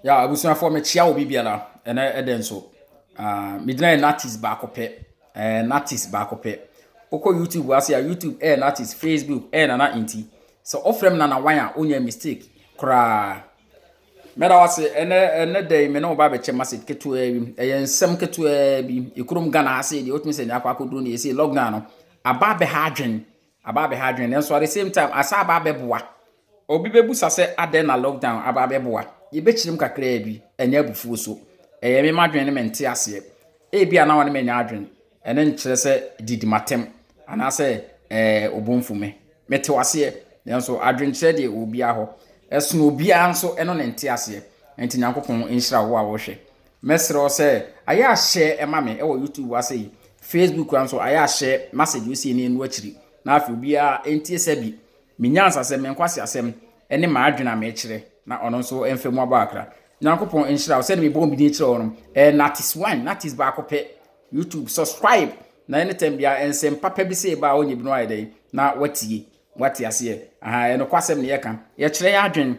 Ya abusua for me chia obi biara ene eden so. Midnight natis ba kope. Natis ba kope. Oko YouTube wase ya YouTube natis Facebook na inti. So ofrem na wan a onya mistake kra. Meda wase ene day me no ba be che message ketu bi. Ensem ketu bi. Ikurum Ghana ase di otumi se ni akwa koduru ni ese lockdown no. Aba be hadwen. Aba be hadwen. And so at the same time asa aba be boa. Obi bebusa se aden na lockdown aba be boa. Ye be chirim kakra bi enya bufuo so. Me madwen ne mente ase. Bia na wone menya adwen. Ene nkyere se didimatem ana se obomfume. Mete wase nso adwen kyere de obi aho. Esono obi anso eno ne nte ase. Enti Nyankopon enhyira wo a wo hwe. Mesro se aya share ema me wo YouTube wase yi. Facebook anso aya share message osi ni enu akiri. Na afi obi a enti se bi minyansa se menkwase asem ene ma adwen a me kyere na ono nso emfemu abakra. Nyankopon enhyira wo se me bombi ni kyere ono. Natis 1 natis ba kope YouTube subscribe na anytime bia ensem papa bi se ba onye bi no ayede na wati ase eno kwasem ne yeka ye kyere ya adwen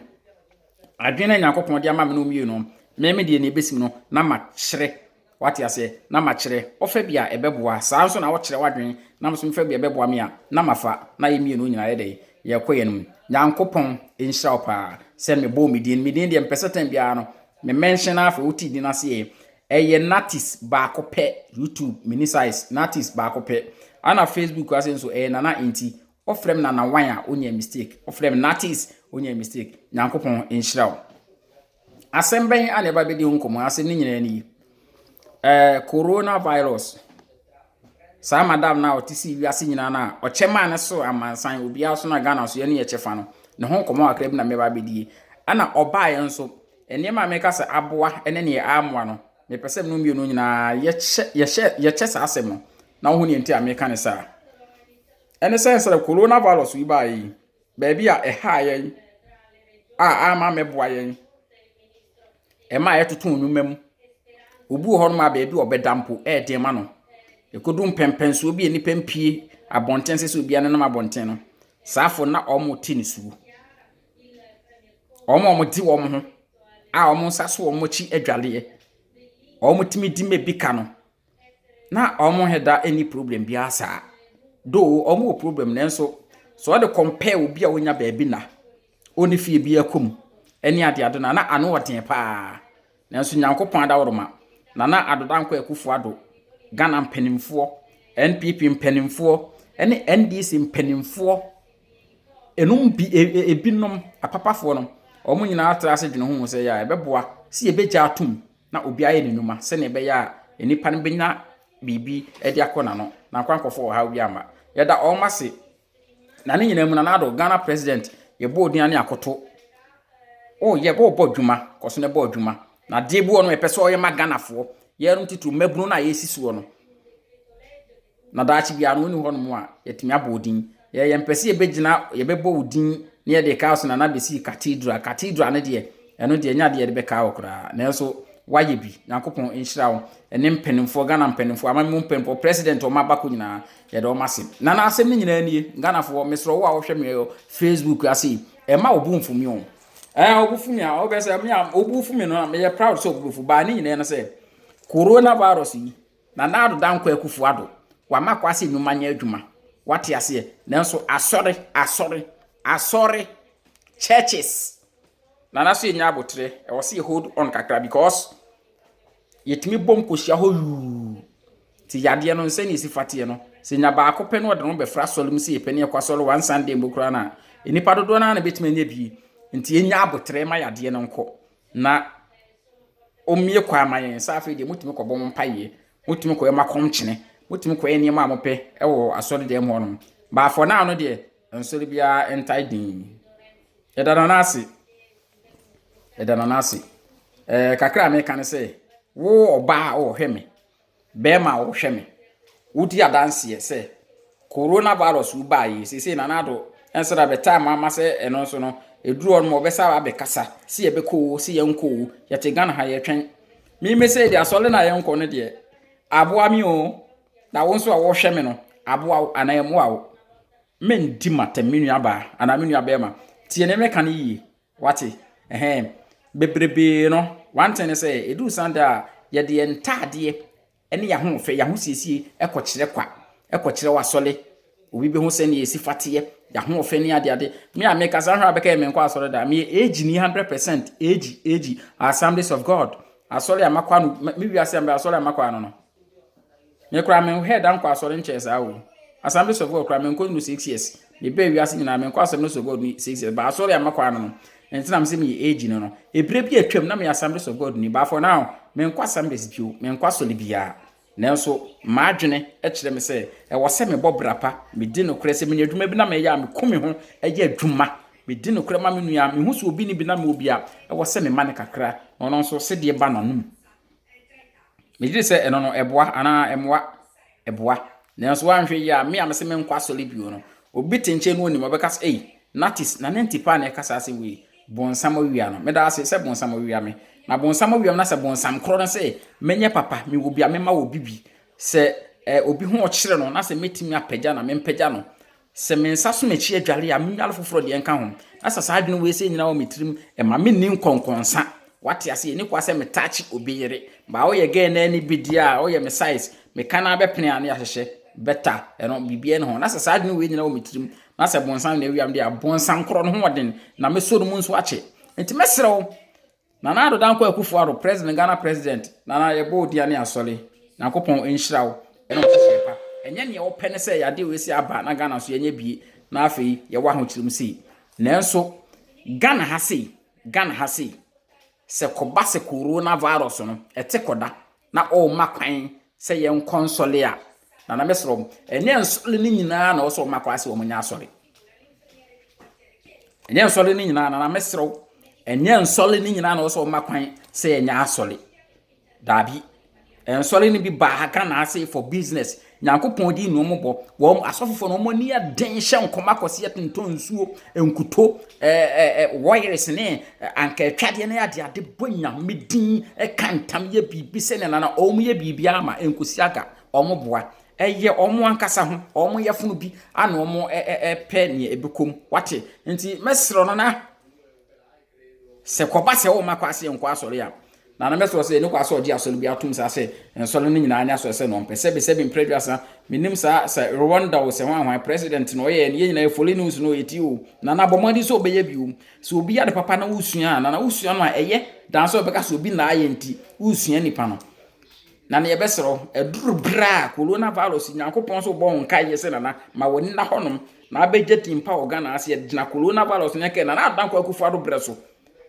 na Nyankopon de ama me no mie no me de ne besim no na ma kyere wati ase na ma kyere ofa bia ebeboa saa nso na wo kyere wadwen na mso mfa bia ebeboa me a na mafa na ye mie no nyina ayede ye koye no Nyankopon enhyira opa se me bo me din de mpesatan bia no me mention afa uti din ase eye natis ba kope YouTube mini size natis ba kope ana Facebook ase nso nana inti ofrem na wan a onya mistake ofrem natis onya mistake Nyankopon enhyira asemben ana ba bedi honkomo ase ni nyina ni coronavirus sa madam na otisi wiase nyina na ochema ne so amansan obi aso na Ghana so ye ne ye chefa no ne honkomo akra bi na me ba bedi ana oba ye nso enema me ka se aboa ene ne amwa no me pese no mie no nyina ye che sa asem no na wo ne enti America ne sa ene sense coronavirus wi ba yi ba bia ha ye ama meboa ye ma ye totun nwumam obu ho no ma ba bi obedampo de ma no ekodum pempenso obi eni pempie abonten se obi ane na abonten no saafo na omo tini su omo di wo mo ho omo nsaso omo chi adwale omo timi di mebika no na omo heda any problem bia sa do omo problem nenso so de compare obi a wonya ba bi na oni fie bia kom eni ade na ano oden pa nenso Nyankopon adaworoma na adodankwa akufo ado Ghana mpanimfo NPP mpanimfo ene NDC mpanimfo enum bi ebinom apapafo no omo nyina atrase dwene ho se ya ebeboa si ebeja atum na obi aye ne numa se ne be ya enipa ne benya bibi edi akona no na kwankofo ha obi ama yeda omase na ne nyina mu na ado Ghana president ye bo odian ne akoto ye bo dwuma koso ne bo dwuma na de bu no epese oye ma Ghana fo ye rum titu mabunu na ye sisuo no na daachi bia no ni ho no mu a yetimi abodin ye mpese ye begina ye bebo odin ne ye de kaos na besi cathedral ne de eno de nya de ye be ka okra na so waye bi Nyankopon enhyira wo ene mpanimfo Ghana mpanimfo amam mpanimfo president o mabako nyina ye de o masem na asem ne nyina nie Ghana fo mesro wo a wo hwe me Facebook ase ma obu mfumi o obufumi a obese me obufumi no me ye proud so obufu ba ne nyina no se coronavirus yi na ado dankwa akufu ado wa makwase nyumanya adwuma wate ase nanso asori churches na so nya abotre e wo se hold on kakra because yetimi bom kosia ho ti yade no nse ni sifate no se nya ba akopɛ no de no be fra solum se yepani ekwasolo one Sunday mbokura na enipa dodo na betime nya bi nti enya abotre ma yade no nko na omie kwa mayen safe de mutimi ko bom mpaye mutimi ko makom kyene mutimi ko eni ma mope ewo asori de mo no ba for na no de nsori bia entai din edana nasi kakra me kan se wo oba o hweme be ma wo hweme wudi adanse se coronavirus u ba yi se na nado ensora be time ama se eno so no eduru no obesa ba be kasa si ye be ko si ye nko ye te Ghana ha ye twen mi me se de asole na ye nko no de aboa mi o na wo nso a wo hweme no aboa anayemo a men di mateminu aba ana menu aba ma tie ne meka ne yi wate bebrebe no one thing say edu sanda ye de entade ene ya ho fe ya ho siesie ekokire kwa ekokire wasole obi be ho se ne yesi fate ya ho fe ne ade me a make asa hwa beka me nkwa asole da me age ni 100% age Assemblies of God asole amakwa no me wiase am asole amakwa no me kura me head an kwa asole nche sa wo Assemblies of God kura me nko no 6 years me be wiase nyina me nkwa Assemblies of God ni 6 years ba asole amakwa no entina mse me age no ebire bi atwam na me Assemblies of God ni ba for now me nkwa Assemblies bio me nkwa asole bia nanso maadwene kire me se e wo se me bobrapa me di no kure se me adwuma bi na me ya me kumi ho eye adwuma me di no kure ma me nua me hu so obi ni bi na me obi a e wo se me mane kakra ono nso se de ba nanum me di se eno no eboa ana emwa eboa nanso wanhwe ya me am se me nkwa sole bio no obi tenche no onim obeka se natis na nentipa na kasa se we bonsam awia no me da se bonsam awia me na bonsam awia na se bonsam kro no se menye papa me obi a me ma obi bi se obi ho okire no na se metimi apagya na me mpagya no se me nsa so mechi adware a me nyalo foforo de enka ho na sa adwene we se nyina wo metirim e ma me nin konkonsa wate ase ni kwa se me tachi obi yere ba wo ye ge na ni bidia wo ye me size me kana be pene ane ahehye beta eno bibie no ho na sa adwene we nyina wo metirim na se bonsam na wiam de abonsam kro no ho woden na me so no mu nso ache enti mesrew Nana Addo Dankwa Akufo-Addo president Ghana president nana yebo dia ne asole na kopon enhyirawo eno shepa enye ne wo pene se yade we si aba na Ghana so yenye bie na afei ye wa ho kirim sei nanso Ghana ha sei se koba se coronavirus no etekoda na o makwan se ye nkonsole a nana mesro enye nsole ni nyina na wo so makwa se wo nya asole enye nsole ni nyina na mesro enye nsole ni nyina na wo so makwan se enya asole dabi ensole ni bi ba haka na ase for business nyankopon di no mobo wo asofofo no mo ni aden hye nkoma kose yetonton nsuo enkuto wireless ne anka twade ne ade bonya medin kantam ye bibi se ne na omu ye bibi ama enkusi aka omo boa eye omo ankasa ho omo yefunu bi ana omo pe ne ebekom wate nti mesro no na se koba se wo makwase nkwa asore ya na mesro se ne kwa so oji asole bi atum sa se ensole ne nyina anya so se no mpese be se bi preduasa minim sa Rwanda wo se hwan president no ye ne nyina efoli news no eti o na bomadi so obeye biu so obi ya de papa na usua na usua no a eye dan so obeka so obi na aye nti usua nipa no na ne yebesro eduru bra coronavirus nyankopon so bo nka ye se na ma woni na honom na abegye timpa organa ase dina coronavirus ne ke na Dankwa Akufo-Addo breso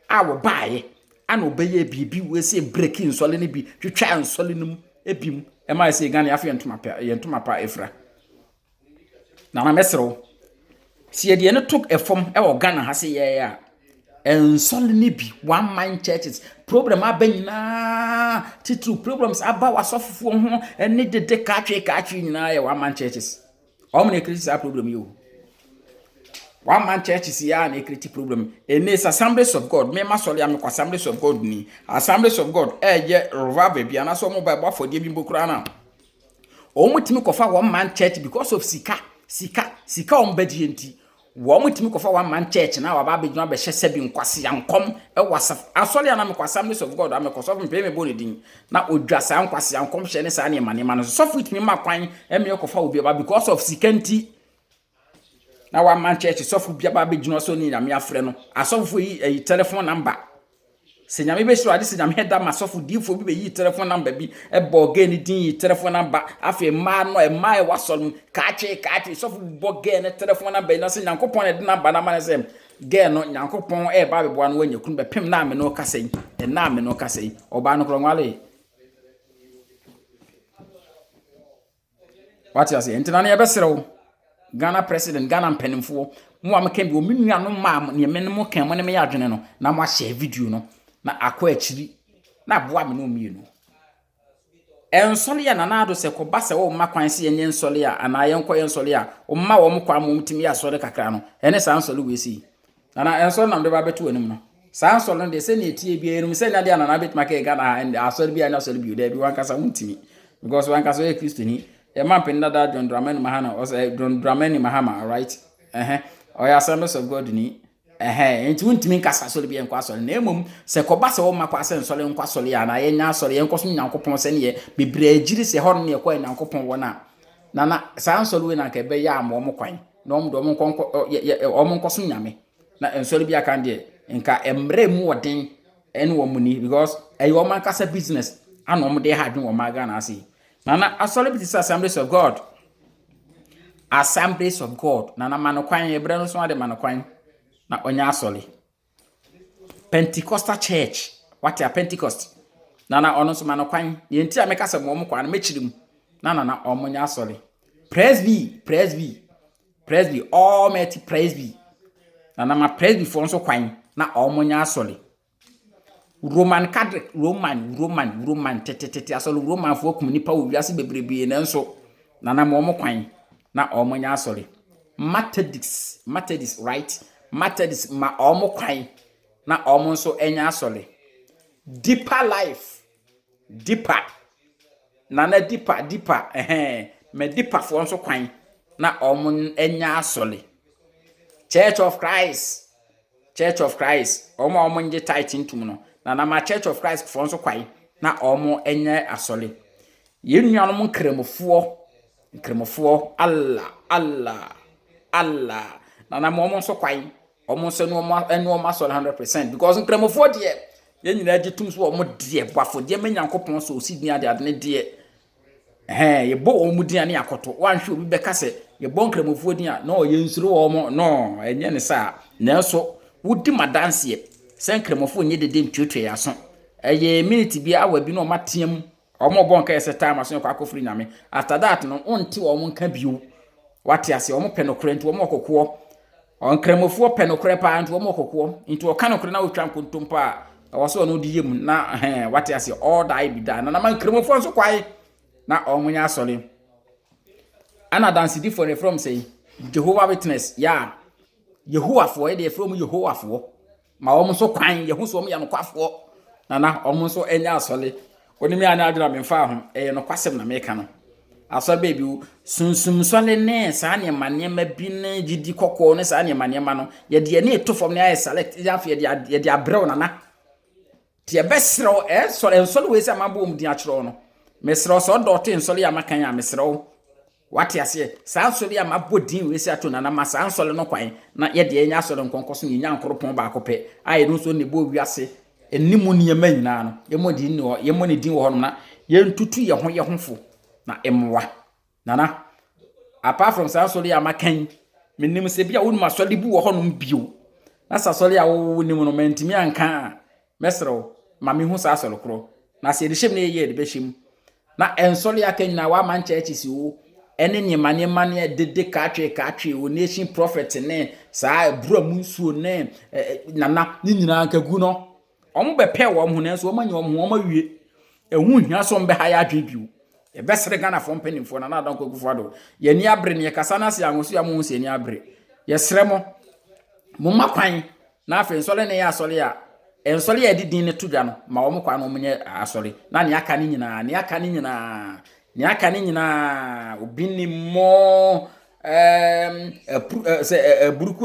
awo baaye ana obeye bibi we se breaking nsole ne bi twetwa nsole num ebim e ma se Ghana afi yentuma pa efra na mesro si de ne tok efom e wo Ghana ha se ye ya ensole ne bi one man churches problem abanyina titru problems aba wasofofo ho ene de ka twe nyina ye one man churches omne critical problem yo one man churches ya na ekriti problem enes Assemblies of God me masole am Assemblies of God ni Assemblies of God ye revival bia na so mo Bible afodie bi mbokura na o mutimi kofa one man church because of sika on bedi enti wo mutimi kofa one man church na wa ba bedwuma be hye sebi nkwase yankom e wasaf asole na me Assemblies of God am koso mpe me boni din na odwasa nkwase yankom hye ne sa na emanema no so fit me makwan e me kofa obi ba because of sikanti na one man church sofu bia ba begino so ni nyame afre no asofu yi telephone number se nyame be shiro ade se nyame heda ma sofu difo bi be yi telephone number bi e boge ni din yi telephone number afi ma no e ma e wasol ka twe sofu boge ne telephone number na se nyankopon e de number na ma ne se ge no nyankopon e ba be boa no wanya kun be pem na me no kasai e na me no kasai oba no kro nwale what you say entina na ye be serew Ghana president Ghana mpanimfo mo ameka bi o menua no ma ne menemo kan mo ne me yadwene no na mo share video no na akwa akiri na boa me no mienu ensole ya Nana Addo se ko base wo makwan se yenye ensole ya ana yenko ensole ya o ma wo mkwa mo mtimi ya sole kakra no ene sa ensole we si na ensole nam de ba beto anim no sa ensole de se ne etie bia enum se na de Nana betima ke Ghana asole bia na asole bia de bi wan kasa mtimi because wan kasa e Kristo ni e man pin that John Dramani Mahama or John Dramani Mahama right Oya Assemblies of God ni enti wontimi nkasa asɔre bi enkwa asɔre na emom se koba se wo makwa se nsɔre nkwa asɔre ya na ye nya asɔre ye nkoso nyankopɔn se ne ye bebre agiri se hɔ no ne kwa nyankopɔn wɔ na saa nsɔre we na ka be ya am wo kwan na ɔmo do ɔmo nkoso nyame na nsɔre bi aka de nka emre mu wɔden ene wo muni because wo man kasa business ana ɔmo de ha dwen wo maga na ase na asɔre bi ti Assemblies of God Assemblies of God na manokwan ebre no so ade manokwan na onya asɔre Pentecostal church what ya Pentecost na ono so manokwan ye nti a mekasa mo kwa na mechirim na omonya asɔre Presby Almighty Presby na ma Presby fo nso kwan na omonya asɔre Roman Catholic Roman tete asɔre Roman fo kum nipa wo wiase bebrebe na nso na mo kwan na omonya asɔre Methodist right Methodist ma omo kwan na omo nso enya asɔre Deeper Life Deeper me Deeper fo nso kwan na omo enya asɔre Church of Christ omo nje tight ntum no na ma Church of Christ fo nso kwan na omo enya asɔre yenuanom nkremofo Allah na mo nso kwan omo nso no mo asɔre 100% because nkremofo de ye nyina agitum so omo de bafo de manyankopɔn so osidni ade ne de ye bo omo din ane akoto wanhwe obi beka se ye bo nkremofo din a na o ye nsuro omo no enye ne sa na so wudi madanse se nkremofo nye de mtwetwe aso eye minute bi awa bi no mateam omo bo nka ese time aso kwa akofri nyame after that no onti omo nka biu wate ase omo penokore nti omo kokko onkremofo penokore pa nti omo kokko nti o kanokore na otwa nkontompa waso no di yem na wate ase all die bi da na man nkremofo nso kwai na omunya asɔre ana dance di for from say Jehovah Witness ya Yehowa fo e dey from Yehowa fo ma omo so kwan ye hu so omo ya no kwafo na omo so enya asɔre onimi ana adura me fa ho no kwasem na meka no asɔ baby sunsum sɔle ne saa ne manema bi ne gidi kokko ne saa ne manema no ye de ne to fom ne aye select ya fe ye de abrew na tie besrew ensɔle we se amabo mu din akyerew no mesrew so dɔte nsɔle ya makan ya mesrew wate ase saa nsɔle ya mabo din we se ato na ma saa nsɔle no kwan na ye de enya asɔle nkonkoso nya nkoropon ba akopɛ aye no so ne bo wiase enimu ne yema nyina no yemo din ne yemo ne din wo hɔ na ye ntutu ye ho na emwa nana apart from saa nsɔle ya makan menim se bia wonu asɔle bu wo hɔ no bio na saa nsɔle ya wo nim no mentimi anka mesrew ma me hu saa asɔle kro na se de hyem ne ye de be hyem na ensɔle aka nyina wa man churches wo ene nyema ne dede katwe wo nation prophet ne saa buramu nsuo ne nana ni nyina aka gu no omo be pe wo mo na so omanyi wo mo mawie ehu hia so mbe ha ya adwebiu e be sere Ghana fo mpanimfo na na danko gufo do ye ni abre ne kasa na se anwoso ya mo hu se ni abre ye sere mo makwan na afa ensɔle ne ya asɔle ya ensɔle ya didin ne tudwa no ma wo mo kwa no mo nye asɔle na ne aka ni nyina obini mo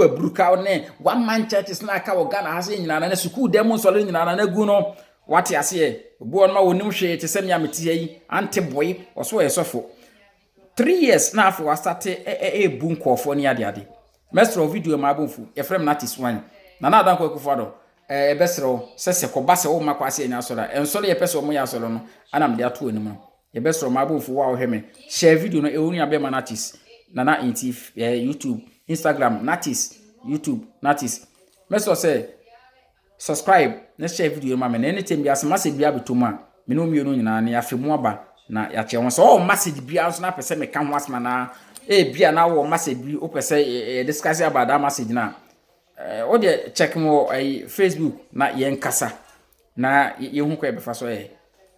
buruka ne one man churches na aka wo Ghana ha se nyina na school dem nsɔle nyina na gu no wate ase obu on ma wonim hwe te sem ya meti yi ante boy oso esofo 3 years na afa wa start bu nkofo ne ade mesro video ma abonfu efrem natis one na adan ko ekufo do ebesro sese ko base wo makwa ase nya sora ensole ye pese wo ya soro no anam de ato anim no ebesro ma abonfu wa wo hweme share video no ewuni abema natis na intif YouTube Instagram natis YouTube natis mesro say subscribe na share video ma me na anytime bi asema se bia betoma me no mienu nyina na yafemu aba na ya che won so message bia so na pese me ka ho asema na bia na wo message bi o pese discuss about that message na o de check mo Facebook na ye nkasa na ye hu ko e befa so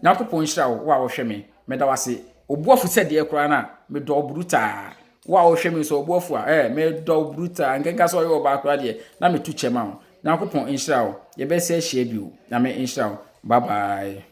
na kopon hira wo a wo hwe me da wase obuafu se de ekura na me do bruta wo a wo hwe me so obuafu a me do bruta nkenka so yo ba kura de na me tu chema na kopon hira wo ye be se hia bi o na me hira wo bye bye.